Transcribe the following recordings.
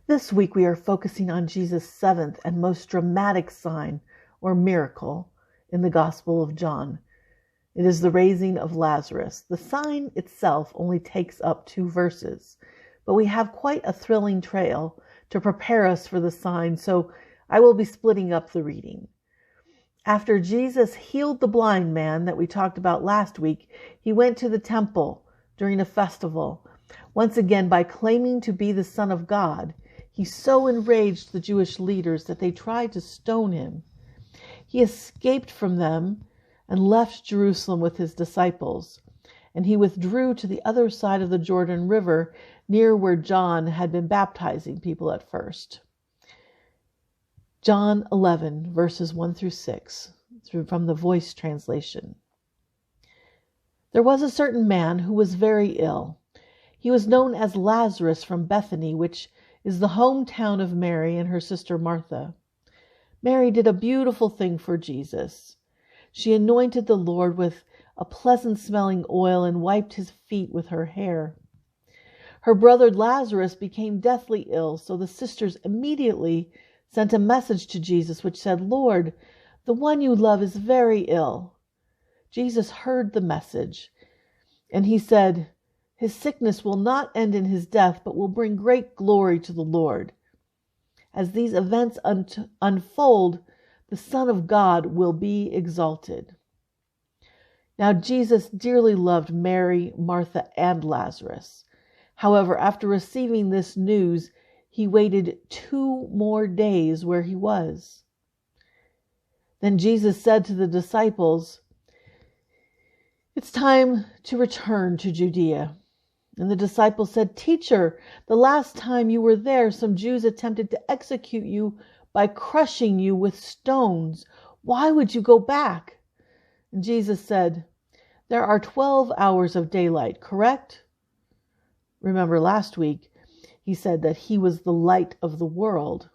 This week we are focusing on Jesus' seventh and most dramatic sign or miracle in the Gospel of John. It is the raising of Lazarus. The sign itself only takes up 2 verses, but we have quite a thrilling trail to prepare us for the sign, so I will be splitting up the reading. After Jesus healed the blind man that we talked about last week, he went to the temple during a festival. Once again, by claiming to be the Son of God, he so enraged the Jewish leaders that they tried to stone him. He escaped from them and left Jerusalem with his disciples, and he withdrew to the other side of the Jordan River, near where John had been baptizing people at first. John 11, verses 1 through 6, from the Voice translation. There was a certain man who was very ill. He was known as Lazarus from Bethany, which is the hometown of Mary and her sister Martha. Mary did a beautiful thing for Jesus. She anointed the Lord with a pleasant-smelling oil and wiped his feet with her hair. Her brother Lazarus became deathly ill, so the sisters immediately sent a message to Jesus which said, "Lord, the one you love is very ill." Jesus heard the message, and he said, "His sickness will not end in his death, but will bring great glory to the Lord. As these events unfold, the Son of God will be exalted." Now Jesus dearly loved Mary, Martha, and Lazarus. However, after receiving this news, he waited 2 more days where he was. Then Jesus said to the disciples, "It's time to return to Judea." And the disciples said, "Teacher, the last time you were there, some Jews attempted to execute you by crushing you with stones. Why would you go back?" And Jesus said, "There are 12 hours of daylight, correct?" Remember last week, he said that he was the light of the world.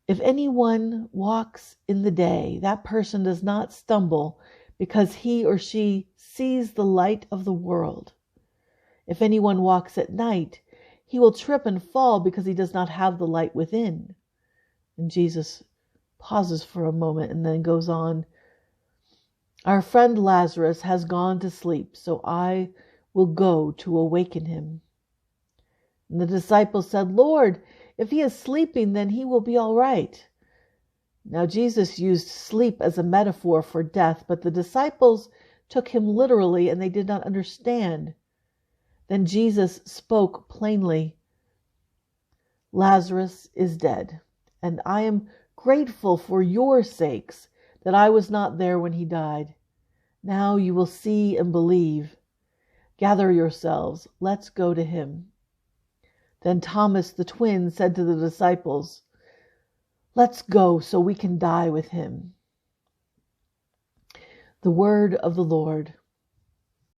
If anyone walks in the day, that person does not stumble because he or she sees the light of the world. If anyone walks at night, he will trip and fall because he does not have the light within. And Jesus pauses for a moment and then goes on, "Our friend Lazarus has gone to sleep, so I will go to awaken him." And the disciples said, "Lord, if he is sleeping, then he will be all right." Now Jesus used sleep as a metaphor for death, but the disciples took him literally and they did not understand. Then Jesus spoke plainly, "Lazarus is dead, and I am grateful for your sakes that I was not there when he died. Now you will see and believe. Gather yourselves, let's go to him." Then Thomas the twin said to the disciples, "Let's go so we can die with him." The word of the Lord.